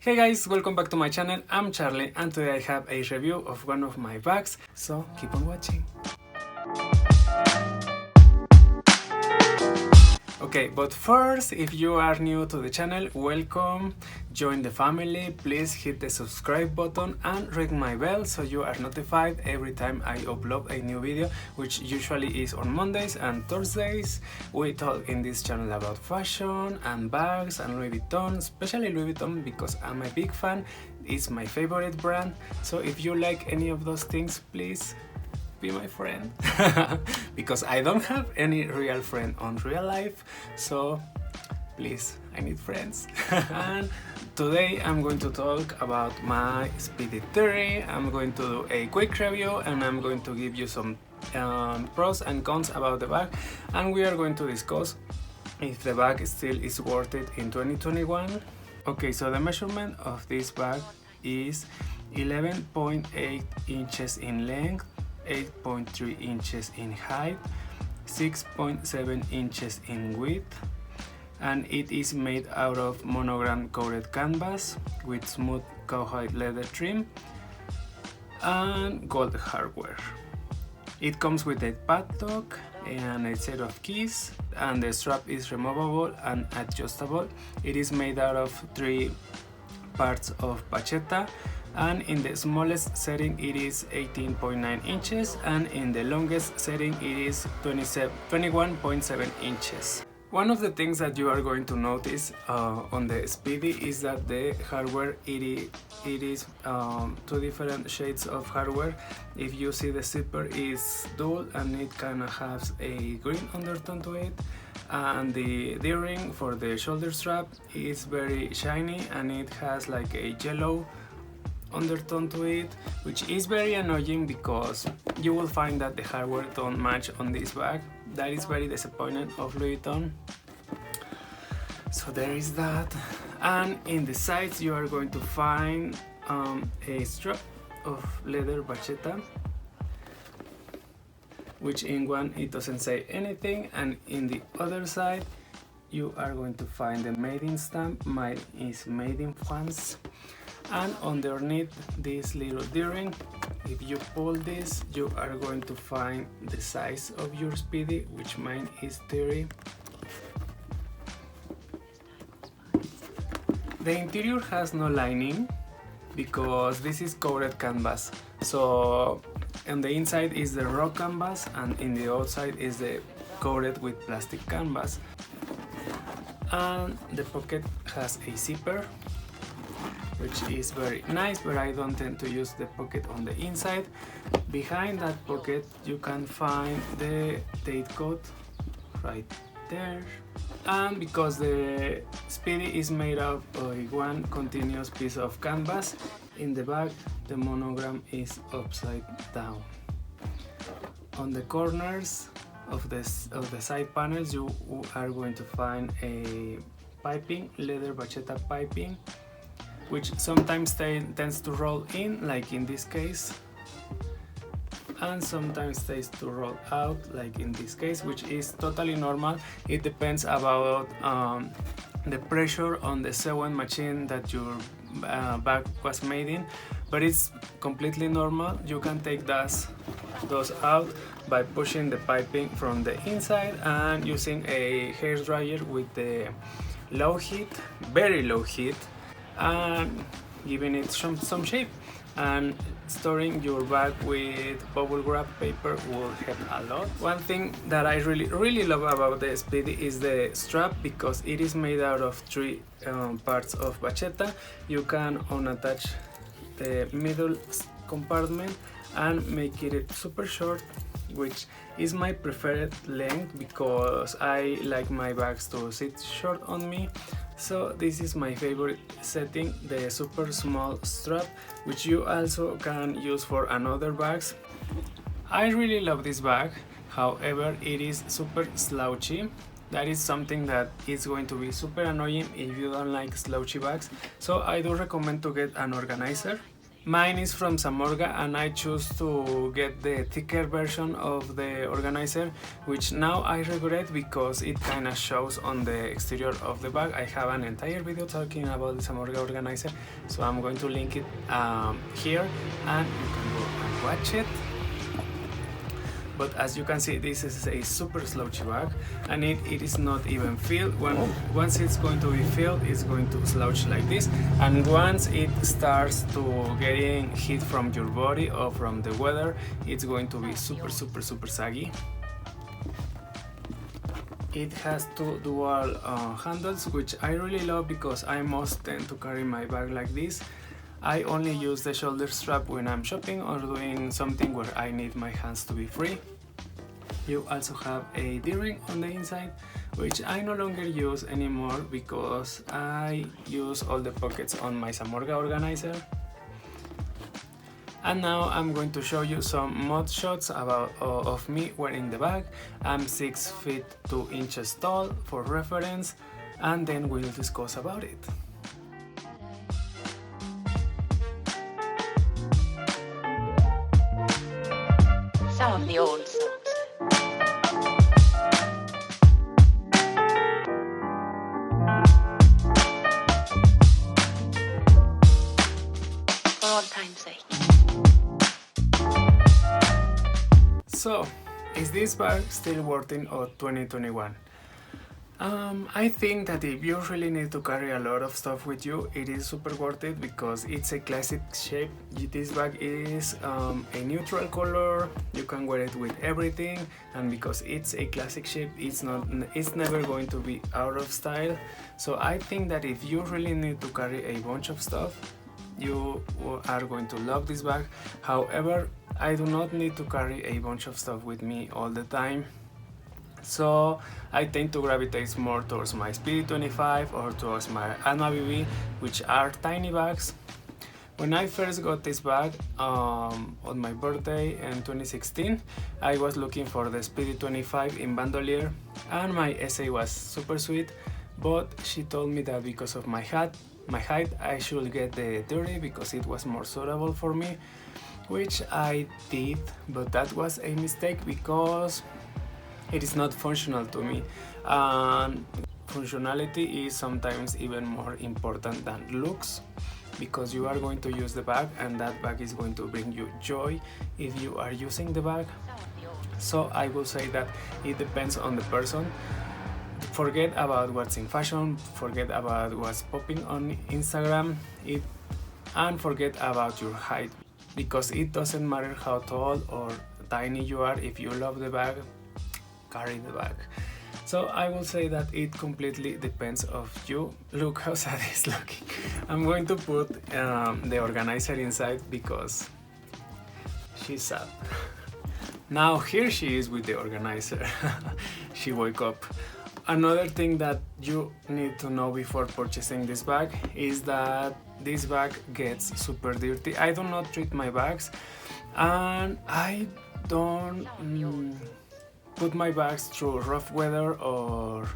Hey guys, welcome back to my channel. I'm Charlie and today I have a review of one of my bags, so keep on watching. Okay, but first, if you are new to the channel, welcome, join the family, please hit the subscribe button and ring my bell so you are notified every time I upload a new video, which usually is on Mondays and Thursdays. We talk in this channel about fashion and bags and Louis Vuitton, especially Louis Vuitton because I'm a big fan, it's my favorite brand, so if you like any of those things, please be my friend because I don't have any real friend on real life, so please, I need friends. And today I'm going to talk about my Speedy theory. I'm going to do a quick review and I'm going to give you some pros and cons about the bag, and we are going to discuss if the bag still is worth it in 2021. Okay, so the measurement of this bag is 11.8 inches in length, 8.3 inches in height, 6.7 inches in width, and it is made out of monogram coated canvas with smooth cowhide leather trim and gold hardware. It comes with a padlock and a set of keys, and the strap is removable and adjustable. It is made out of 3 parts of pacheta, and in the smallest setting it is 18.9 inches and in the longest setting it is 21.7 inches. One of the things that you are going to notice on the Speedy is that the hardware, it is 2 different shades of hardware. If you see, the zipper is dual and it kind of has a green undertone to it, and the D-ring for the shoulder strap is very shiny and it has like a yellow undertone to it, which is very annoying because you will find that the hardware don't match on this bag. That is very disappointing of Louis Vuitton. So there is that. And in the sides you are going to find a strap of leather pacheta, which in one it doesn't say anything, and in the other side you are going to find the made in stamp. Mine is made in France. And underneath this little D-ring, if you pull this, you are going to find the size of your Speedy, which mine is 30. The interior has no lining because this is coated canvas. So on the inside is the raw canvas and in the outside is the coated with plastic canvas. And the pocket has a zipper, which is very nice, but I don't tend to use the pocket on the inside. Behind that pocket you can find the date code right there. And because the Speedy is made of one continuous piece of canvas, in the back the monogram is upside down. On the corners of the side panels you are going to find a piping, leather pacheta piping, which sometimes tends to roll in, like in this case, and sometimes tends to roll out, like in this case, which is totally normal. It depends about the pressure on the sewing machine that your bag was made in, but it's completely normal. You can take those out by pushing the piping from the inside and using a hair dryer with the low heat, very low heat, and giving it some shape. And storing your bag with bubble wrap paper will help a lot. One thing that I really love about the Speedy is the strap, because it is made out of 3 parts of pacheta. You can unattach the middle compartment and make it super short, which is my preferred length because I like my bags to sit short on me. So this is my favorite setting, the super small strap, which you also can use for another bags. I really love this bag, however it is super slouchy. That is something that is going to be super annoying if you don't like slouchy bags, so I do recommend to get an organizer. Mine is from Zamorga and I choose to get the thicker version of the organizer, which now I regret because it kind of shows on the exterior of the bag. I have an entire video talking about the Zamorga organizer, so I'm going to link it here and you can go and watch it. But as you can see, this is a super slouchy bag and it is not even filled. Once it's going to be filled, it's going to slouch like this, and once it starts to getting heat from your body or from the weather, it's going to be super saggy. It has two dual handles, which I really love because I most tend to carry my bag like this. I only use the shoulder strap when I'm shopping or doing something where I need my hands to be free. You also have a D-ring on the inside, which I no longer use anymore because I use all the pockets on my Zamorga organizer. And now I'm going to show you some mod shots of me wearing the bag. I'm 6 feet 2 inches tall for reference, and then we'll discuss about it. Some of the old songs. For old time's sake. So, is this bag still worth it on 2021? I think that if you really need to carry a lot of stuff with you, it is super worth it because it's a classic shape. This bag is a neutral color, you can wear it with everything, and because it's a classic shape, it's never going to be out of style. So I think that if you really need to carry a bunch of stuff, you are going to love this bag. However, I do not need to carry a bunch of stuff with me all the time. So I tend to gravitate more towards my SPEEDY 25 or towards my Alma BB, which are tiny bags. When I first got this bag on my birthday in 2016, I was looking for the SPEEDY 25 in bandouliere, and my essay was super sweet, but she told me that because of my height, I should get the 30 because it was more suitable for me, which I did, but that was a mistake because it is not functional to me, and functionality is sometimes even more important than looks because you are going to use the bag and that bag is going to bring you joy if you are using the bag. So I will say that it depends on the person. Forget about what's in fashion, forget about what's popping on Instagram, and forget about your height because it doesn't matter how tall or tiny you are. If you love the bag, carry the bag. So I will say that it completely depends of you. Look how sad it's looking. I'm going to put the organizer inside because she's sad. Now here she is with the organizer. She woke up. Another thing that you need to know before purchasing this bag is that this bag gets super dirty. I do not treat my bags and I don't put my bags through rough weather or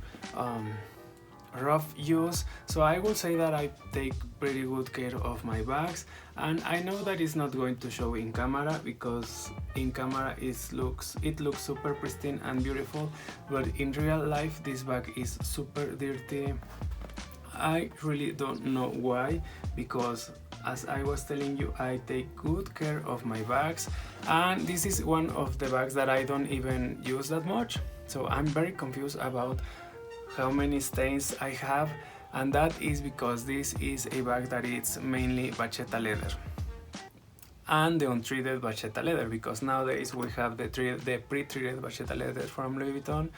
rough use, so I will say that I take pretty good care of my bags, and I know that it's not going to show in camera because in camera it looks super pristine and beautiful, but in real life this bag is super dirty. I really don't know why, because as I was telling you, I take good care of my bags, and this is one of the bags that I don't even use that much, so I'm very confused about how many stains I have, and that is because this is a bag that is mainly vachetta leather and the untreated vachetta leather, because nowadays we have the pre-treated vachetta leather from Louis Vuitton.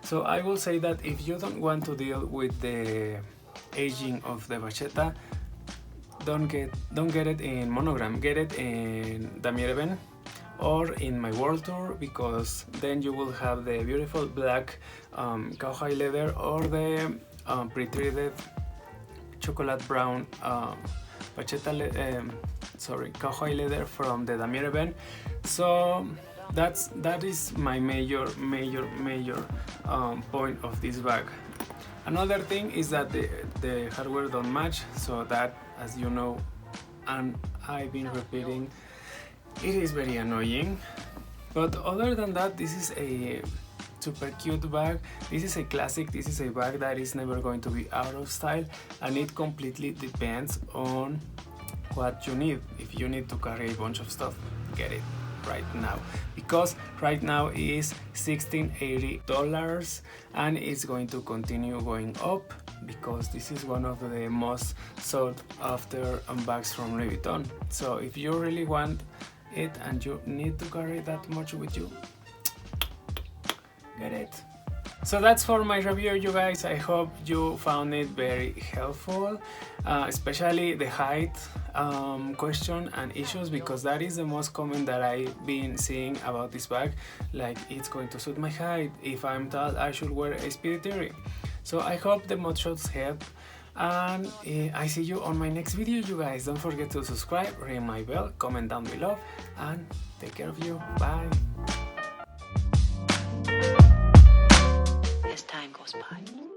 So I will say that if you don't want to deal with the aging of the vachetta, don't get it in Monogram, get it in Damier or in my world tour, because then you will have the beautiful black cowhide-leather or the pre-treated chocolate brown cowhide-leather from the Damier. So that is my major point of this bag. Another thing is that the hardware don't match, so that, as you know, and I've been repeating. It is very annoying, but other than that, this is a super cute bag. This is a classic. This is a bag that is never going to be out of style, and it completely depends on what you need. If you need to carry a bunch of stuff, get it right now, because right now is $1680 and it's going to continue going up, because this is one of the most sought after bags from Louis Vuitton. So if you really want it and you need to carry that much with you, get it. So that's for my review, you guys. I hope you found it very helpful, especially the height question and issues, because that is the most common that I've been seeing about this bag. Like, it's going to suit my height. If I'm tall, I should wear a speedy theory. So I hope the mod shots help, and I see you on my next video, you guys. Don't forget to subscribe, ring my bell, comment down below, and take care of you. Bye. As time goes by.